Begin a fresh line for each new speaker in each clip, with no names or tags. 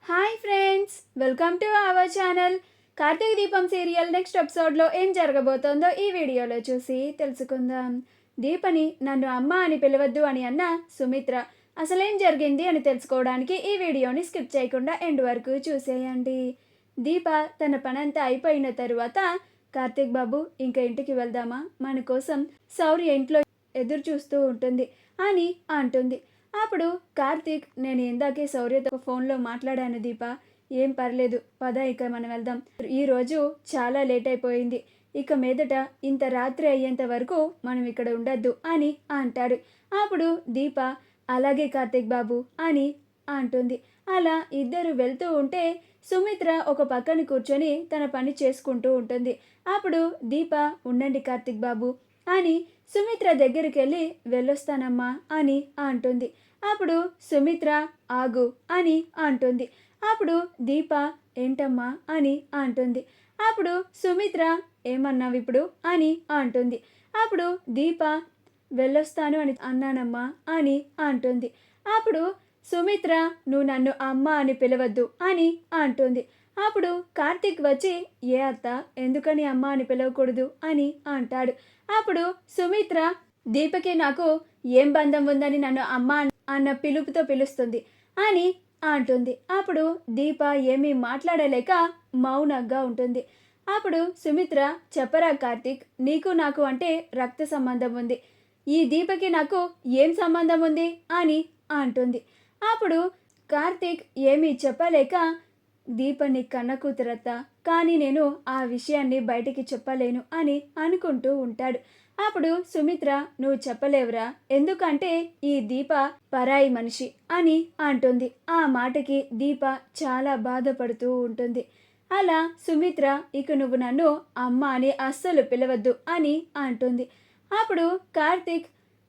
Hi friends, welcome to our channel. Karthika Deepam serial next ఎపిసోడ్లో ఏం జరగబోతోందో ఈ వీడియోలో చూసి తెలుసుకుందాం. దీపని నన్ను అమ్మ అని పిలవద్దు అని అన్న సుమిత్ర అసలేం జరిగింది అని తెలుసుకోవడానికి ఈ వీడియోని స్కిప్ చేయకుండా ఎండ్ వరకు చూసేయండి. దీప తన పనంతా అయిపోయిన తరువాత కార్తీక్ బాబు ఇంకా ఇంటికి వెళ్దామా, మన కోసం శౌర్య ఇంట్లో ఎదురు చూస్తూ ఉంటుంది అని అంటుంది. అప్పుడు కార్తీక్, నేను ఇందాకే శౌర్యతో ఫోన్లో మాట్లాడాను దీప, ఏం పర్లేదు, పద ఇక మనం వెళ్దాం. ఈరోజు చాలా లేట్ అయిపోయింది, ఇక మీదట ఇంత రాత్రి అయ్యేంత వరకు మనం ఇక్కడ ఉండద్దు అని అంటాడు. అప్పుడు దీప, అలాగే కార్తీక్ బాబు అని అంటుంది. అలా ఇద్దరు వెళ్తూ ఉంటే సుమిత్ర ఒక పక్కన కూర్చొని తన పని చేసుకుంటూ ఉంటుంది. అప్పుడు దీప, ఉండండి కార్తీక్ బాబు అని సుమిత్ర దగ్గరికి వెళ్ళి వెళ్ళొస్తానమ్మా అని అంటుంది. అప్పుడు సుమిత్ర, ఆగు అని అంటుంది. అప్పుడు దీప, ఏంటమ్మా అని అంటుంది. అప్పుడు సుమిత్ర, ఏమన్నావు ఇప్పుడు అని అంటుంది. అప్పుడు దీప, వెళ్ళొస్తాను అని అన్నానమ్మా అని అంటుంది. అప్పుడు సుమిత్ర, నువ్వు నన్ను అమ్మ అని పిలవద్దు అని అంటుంది. అప్పుడు కార్తీక్ వచ్చి, ఏ అత్త, ఎందుకని అమ్మ అని పిలవకూడదు అని అంటాడు. అప్పుడు సుమిత్ర, దీపకి నాకు ఏం బంధం ఉందని నన్ను అమ్మ అన్న పిలుపుతో పిలుస్తుంది అని అంటుంది. అప్పుడు దీప ఏమీ మాట్లాడలేక మౌనంగా ఉంటుంది. అప్పుడు సుమిత్ర, చెప్పరా కార్తీక్, నీకు నాకు అంటే రక్త సంబంధం ఉంది, ఈ దీపకి నాకు ఏం సంబంధం ఉంది అని అంటుంది. అప్పుడు కార్తీక్ ఏమీ చెప్పలేక, దీపని కన్న కూతురత్త, కానీ నేను ఆ విషయాన్ని బయటికి చెప్పలేను అని అనుకుంటూ ఉంటాడు. అప్పుడు సుమిత్ర, నువ్వు చెప్పలేవురా, ఎందుకంటే ఈ దీప పరాయి మనిషి అని అంటుంది. ఆ మాటకి దీప చాలా బాధపడుతూ ఉంటుంది. అలా సుమిత్ర, ఇక నువ్వు నన్ను అమ్మ అని అస్సలు పిలవద్దు అని అంటుంది. అప్పుడు కార్తీక్,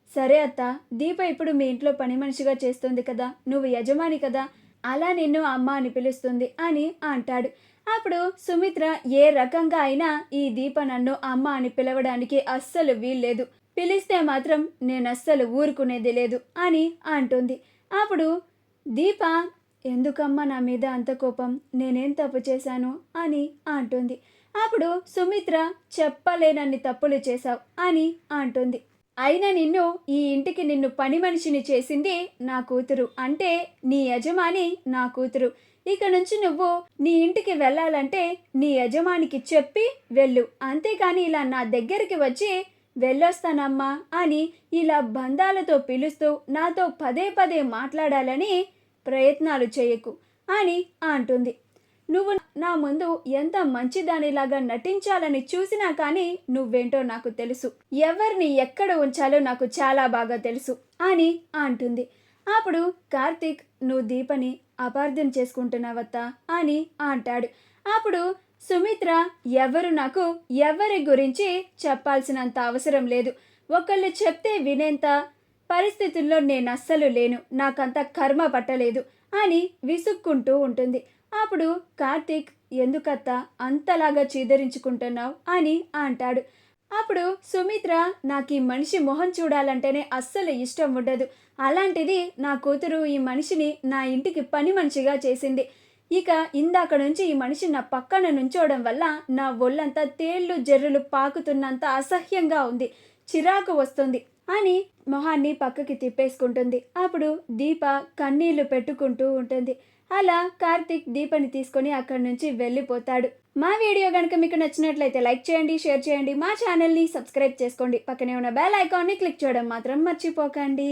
సరే అత్త, దీప ఇప్పుడు మీ ఇంట్లో పని మనిషిగా చేస్తుంది కదా, నువ్వు యజమాని కదా, అలా నిన్ను అమ్మ అని పిలుస్తుంది అని అంటాడు. అప్పుడు సుమిత్ర, ఏ రకంగా అయినా ఈ దీప నన్ను అమ్మ అని పిలవడానికి అస్సలు వీల్లేదు, పిలిస్తే మాత్రం నేను అస్సలు ఊరుకునేది లేదు అని అంటుంది. అప్పుడు దీప, ఎందుకమ్మా నా మీద అంత కోపం, నేనేం తప్పు చేశాను అని అంటుంది. అప్పుడు సుమిత్ర, చెప్పలేనన్ని తప్పులు చేశావు అని అంటుంది. అయినా ఈ ఇంటికి నిన్ను పని మనిషిని చేసింది నా కూతురు, అంటే నీ యజమాని నా కూతురు. ఇక నుంచి నువ్వు నీ ఇంటికి వెళ్ళాలంటే నీ యజమానికి చెప్పి వెళ్ళు, అంతేకాని ఇలా నా దగ్గరికి వచ్చి వెళ్ళొస్తానమ్మా అని ఇలా బంధాలతో పిలుస్తూ నాతో పదే పదే మాట్లాడాలని ప్రయత్నాలు చేయకు అని అంటుంది. నువ్వు నా ముందు ఎంత మంచిదానిలాగా నటించాలని చూసినా కానీ నువ్వేంటో నాకు తెలుసు, ఎవరిని ఎక్కడ ఉంచాలో నాకు చాలా బాగా తెలుసు అని అంటుంది. అప్పుడు కార్తీక్, నువ్వు దీపని అపార్థం చేసుకుంటున్నావత్తా అని అంటాడు. అప్పుడు సుమిత్ర, ఎవరు నాకు ఎవరి గురించి చెప్పాల్సినంత అవసరం లేదు, ఒకళ్ళు చెప్తే వినేంత పరిస్థితుల్లో నేను అస్సలు లేను, నాకంత కర్మ పట్టలేదు అని విసుక్కుంటూ ఉంటుంది. అప్పుడు కార్తీక్, ఎందుకత్తా అంతలాగా చీదరించుకుంటున్నావు అని అంటాడు. అప్పుడు సుమిత్ర, నాకు ఈ మనిషి మొహం చూడాలంటేనే అస్సలు ఇష్టం ఉండదు, అలాంటిది నా కూతురు ఈ మనిషిని నా ఇంటికి పని మనిషిగా చేసింది, ఇక ఇందాక నుంచి ఈ మనిషి నా పక్కన నుంచోవడం వల్ల నా ఒళ్ళంతా తేళ్లు జర్రులు పాకుతున్నంత అసహ్యంగా ఉంది, చిరాకు వస్తుంది అని మొహాన్ని పక్కకి తిప్పేసుకుంటుంది. అప్పుడు దీప కన్నీళ్లు పెట్టుకుంటూ ఉంటుంది. అలా కార్తీక్ దీపని తీసుకొని అక్కడి నుంచి వెళ్ళిపోతాడు. మా వీడియో కనుక మీకు నచ్చినట్లయితే లైక్ చేయండి, షేర్ చేయండి, మా ఛానల్ని సబ్స్క్రైబ్ చేసుకోండి, పక్కనే ఉన్న బెల్ ఐకాన్ని క్లిక్ చేయడం మాత్రం మర్చిపోకండి.